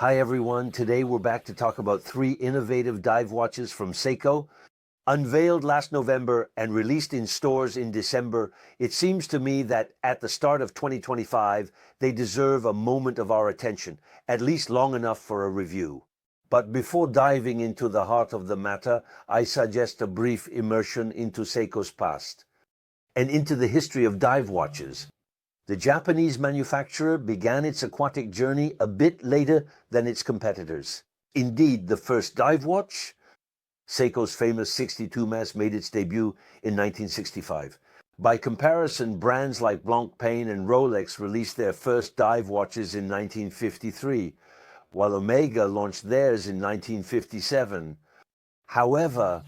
Hi everyone, today we're back to talk about 3 innovative dive watches from Seiko. Unveiled last November and released in stores in December, it seems to me that at the start of 2025, they deserve a moment of our attention, at least long enough for a review. But before diving into the heart of the matter, I suggest a brief immersion into Seiko's past and into the history of dive watches. The Japanese manufacturer began its aquatic journey a bit later than its competitors. Indeed, the first dive watch, Seiko's famous 62 mass, made its debut in 1965. By comparison, brands like Blancpain and Rolex released their first dive watches in 1953, while Omega launched theirs in 1957. However,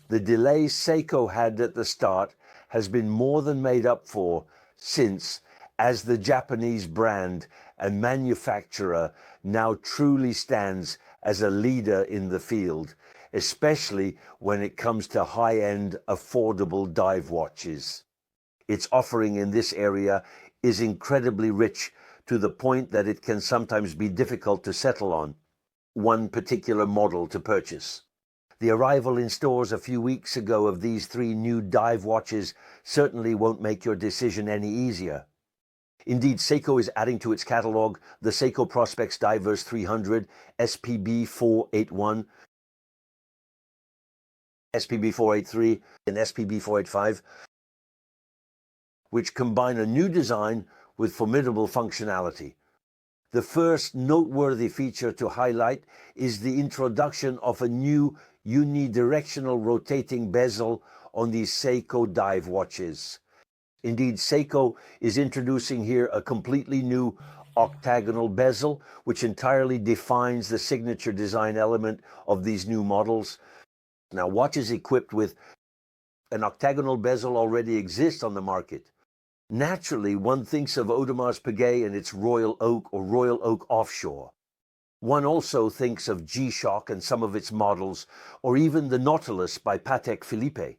the delay Seiko had at the start has been more than made up for since, as the Japanese brand and manufacturer now truly stands as a leader in the field, especially when it comes to high-end, affordable dive watches. Its offering in this area is incredibly rich, to the point that it can sometimes be difficult to settle on one particular model to purchase. The arrival in stores a few weeks ago of these 3 new dive watches certainly won't make your decision any easier. Indeed, Seiko is adding to its catalog the Seiko Prospex Diver 300, SPB 481, SPB 483, and SPB 485, which combine a new design with formidable functionality. The first noteworthy feature to highlight is the introduction of a new unidirectional rotating bezel on these Seiko dive watches. Indeed, Seiko is introducing here a completely new octagonal bezel, which entirely defines the signature design element of these new models. Now, watches equipped with an octagonal bezel already exist on the market. Naturally, one thinks of Audemars Piguet and its Royal Oak or Royal Oak Offshore. One also thinks of G-Shock and some of its models, or even the Nautilus by Patek Philippe.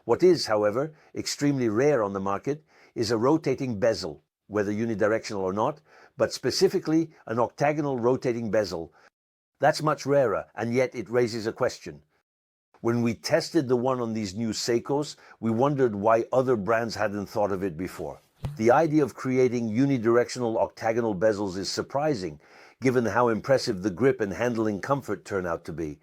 What is, however, extremely rare on the market is a rotating bezel, whether unidirectional or not, but specifically an octagonal rotating bezel. That's much rarer, and yet it raises a question. When we tested the one on these new Seikos, we wondered why other brands hadn't thought of it before. The idea of creating unidirectional octagonal bezels is surprising, given how impressive the grip and handling comfort turn out to be.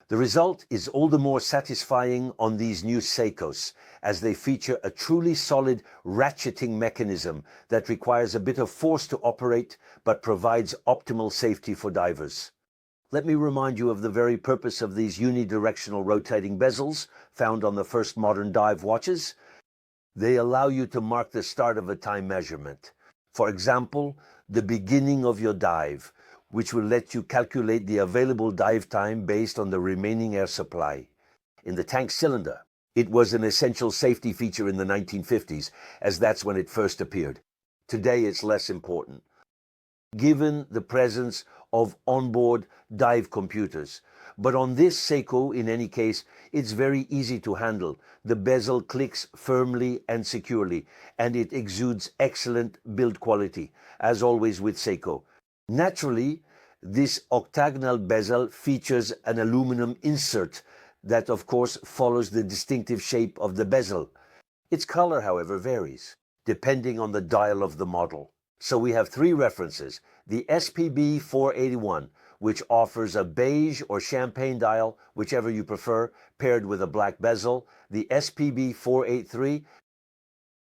The result is all the more satisfying on these new Seikos, as they feature a truly solid ratcheting mechanism that requires a bit of force to operate, but provides optimal safety for divers. Let me remind you of the very purpose of these unidirectional rotating bezels found on the first modern dive watches. They allow you to mark the start of a time measurement. For example, the beginning of your dive, which will let you calculate the available dive time based on the remaining air supply. In the tank cylinder, it was an essential safety feature in the 1950s, as that's when it first appeared. Today it's less important, given the presence of onboard dive computers. But on this Seiko, in any case, it's very easy to handle. The bezel clicks firmly and securely, and it exudes excellent build quality, as always with Seiko. Naturally, this octagonal bezel features an aluminum insert that, of course, follows the distinctive shape of the bezel. Its color, however, varies, depending on the dial of the model. So we have 3 references: the SPB 481, which offers a beige or champagne dial, whichever you prefer, paired with a black bezel; the SPB 483,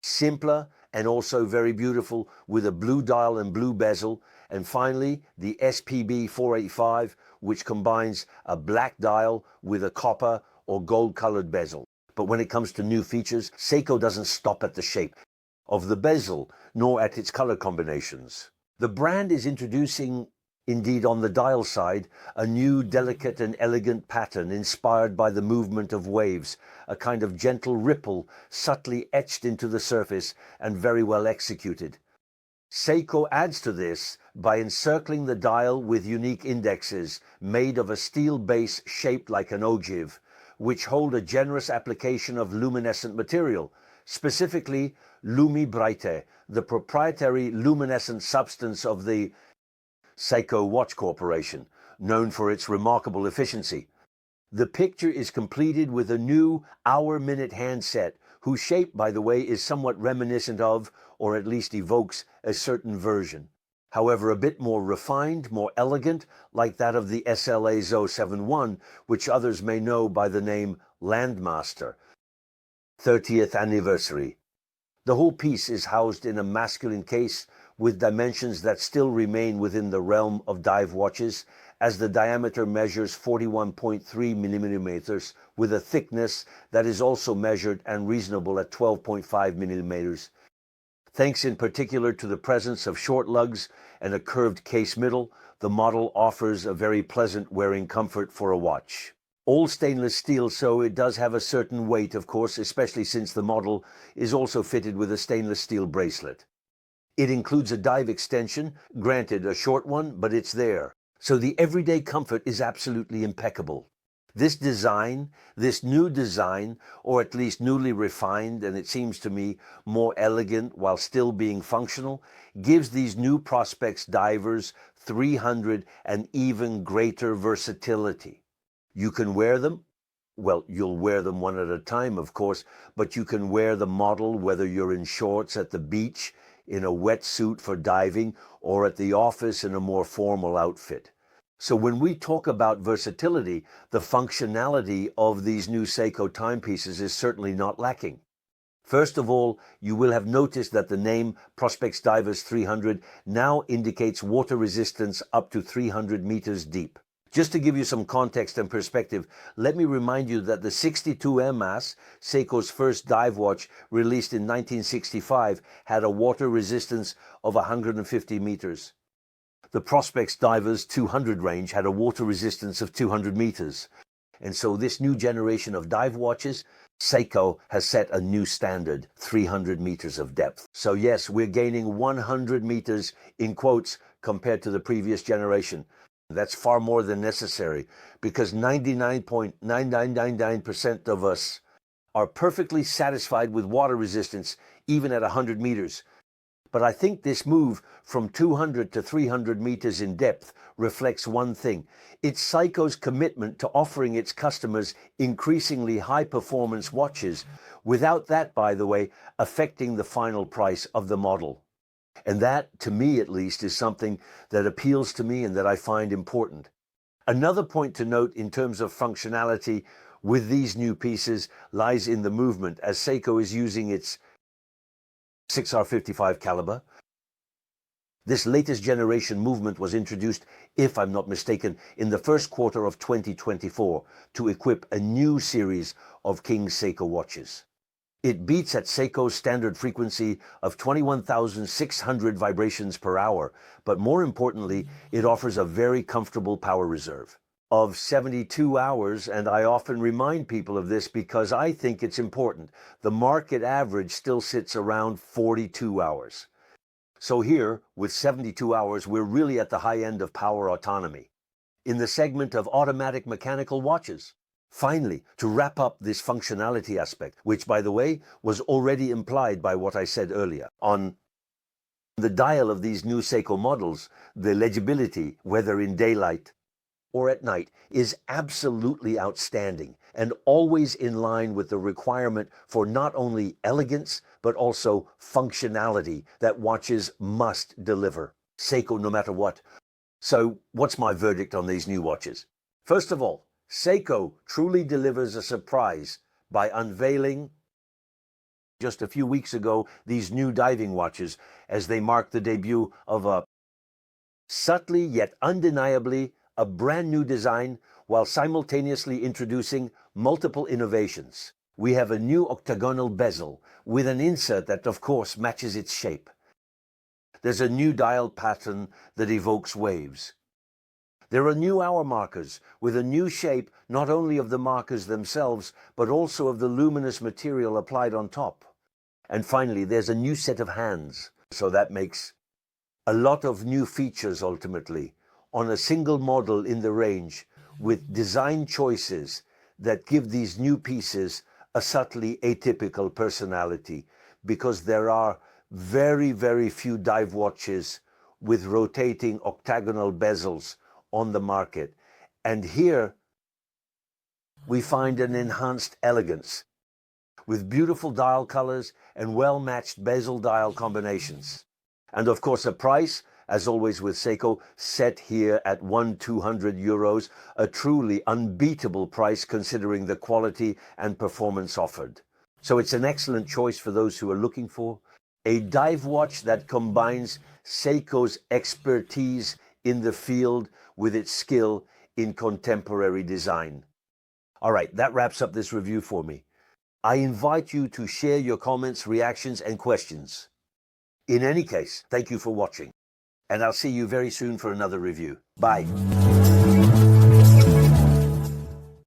simpler and also very beautiful, with a blue dial and blue bezel; and finally the SPB 485, which combines a black dial with a copper or gold-colored bezel. But when it comes to new features, Seiko doesn't stop at the shape of the bezel, nor at its color combinations. The brand is introducing, indeed on the dial side, a new delicate and elegant pattern inspired by the movement of waves, a kind of gentle ripple subtly etched into the surface and very well executed. Seiko adds to this by encircling the dial with unique indexes made of a steel base shaped like an ogive, which hold a generous application of luminescent material, specifically Lumi Breite, the proprietary luminescent substance of the Seiko Watch Corporation, known for its remarkable efficiency. The picture is completed with a new hour-minute handset, whose shape, by the way, is somewhat reminiscent of, or at least evokes, a certain version. However, a bit more refined, more elegant, like that of the SLA ZO71, which others may know by the name Landmaster. 30th anniversary. The whole piece is housed in a masculine case with dimensions that still remain within the realm of dive watches, as the diameter measures 41.3 millimeters with a thickness that is also measured and reasonable at 12.5 millimeters. Thanks in particular to the presence of short lugs and a curved case middle, the model offers a very pleasant wearing comfort for a watch. All stainless steel, so it does have a certain weight, of course, especially since the model is also fitted with a stainless steel bracelet. It includes a dive extension, granted a short one, but it's there. So the everyday comfort is absolutely impeccable. This design, this new design, or at least newly refined, and it seems to me more elegant while still being functional, gives these new Prospex Divers 300 and even greater versatility. You can wear them. Well, you'll wear them one at a time, of course, but you can wear the model whether you're in shorts at the beach, in a wetsuit for diving, or at the office in a more formal outfit. So when we talk about versatility, the functionality of these new Seiko timepieces is certainly not lacking. First of all, you will have noticed that the name Prospex Divers 300 now indicates water resistance up to 300 meters deep. Just to give you some context and perspective, let me remind you that the 62 MAS, Seiko's first dive watch released in 1965, had a water resistance of 150 meters. The Prospex Divers 200 range had a water resistance of 200 meters. And so this new generation of dive watches, Seiko has set a new standard, 300 meters of depth. So yes, we're gaining 100 meters in quotes compared to the previous generation. That's far more than necessary because 99.9999% of us are perfectly satisfied with water resistance even at 100 meters. But I think this move from 200 to 300 meters in depth reflects one thing. It's Seiko's commitment to offering its customers increasingly high-performance watches without that, by the way, affecting the final price of the model. And that, to me at least, is something that appeals to me and that I find important. Another point to note in terms of functionality with these new pieces lies in the movement, as Seiko is using its 6R55 caliber. This latest generation movement was introduced, if I'm not mistaken, in the first quarter of 2024 to equip a new series of King Seiko watches. It beats at Seiko's standard frequency of 21,600 vibrations per hour, but more importantly, it offers a very comfortable power reserve of 72 hours, and I often remind people of this because I think it's important. The market average still sits around 42 hours. So here, with 72 hours, we're really at the high end of power autonomy. In the segment of automatic mechanical watches, finally, to wrap up this functionality aspect, which, by the way, was already implied by what I said earlier, on the dial of these new Seiko models, the legibility, whether in daylight or at night, is absolutely outstanding and always in line with the requirement for not only elegance, but also functionality that watches must deliver. Seiko no matter what. So what's my verdict on these new watches? First of all, Seiko truly delivers a surprise by unveiling just a few weeks ago these new diving watches as they mark the debut of a subtly yet undeniably a brand new design while simultaneously introducing multiple innovations. We have a new octagonal bezel with an insert that of course matches its shape. There's a new dial pattern that evokes waves. There are new hour markers with a new shape not only of the markers themselves, but also of the luminous material applied on top. And finally, there's a new set of hands. So that makes a lot of new features ultimately on a single model in the range with design choices that give these new pieces a subtly atypical personality, because there are very, very few dive watches with rotating octagonal bezels on the market. And here we find an enhanced elegance with beautiful dial colors and well-matched bezel dial combinations. And of course a price, as always with Seiko, set here at €200, a truly unbeatable price considering the quality and performance offered. So it's an excellent choice for those who are looking for a dive watch that combines Seiko's expertise in the field with its skill in contemporary design. All right, that wraps up this review for me. I invite you to share your comments, reactions, and questions. In any case, thank you for watching, and I'll see you very soon for another review. Bye.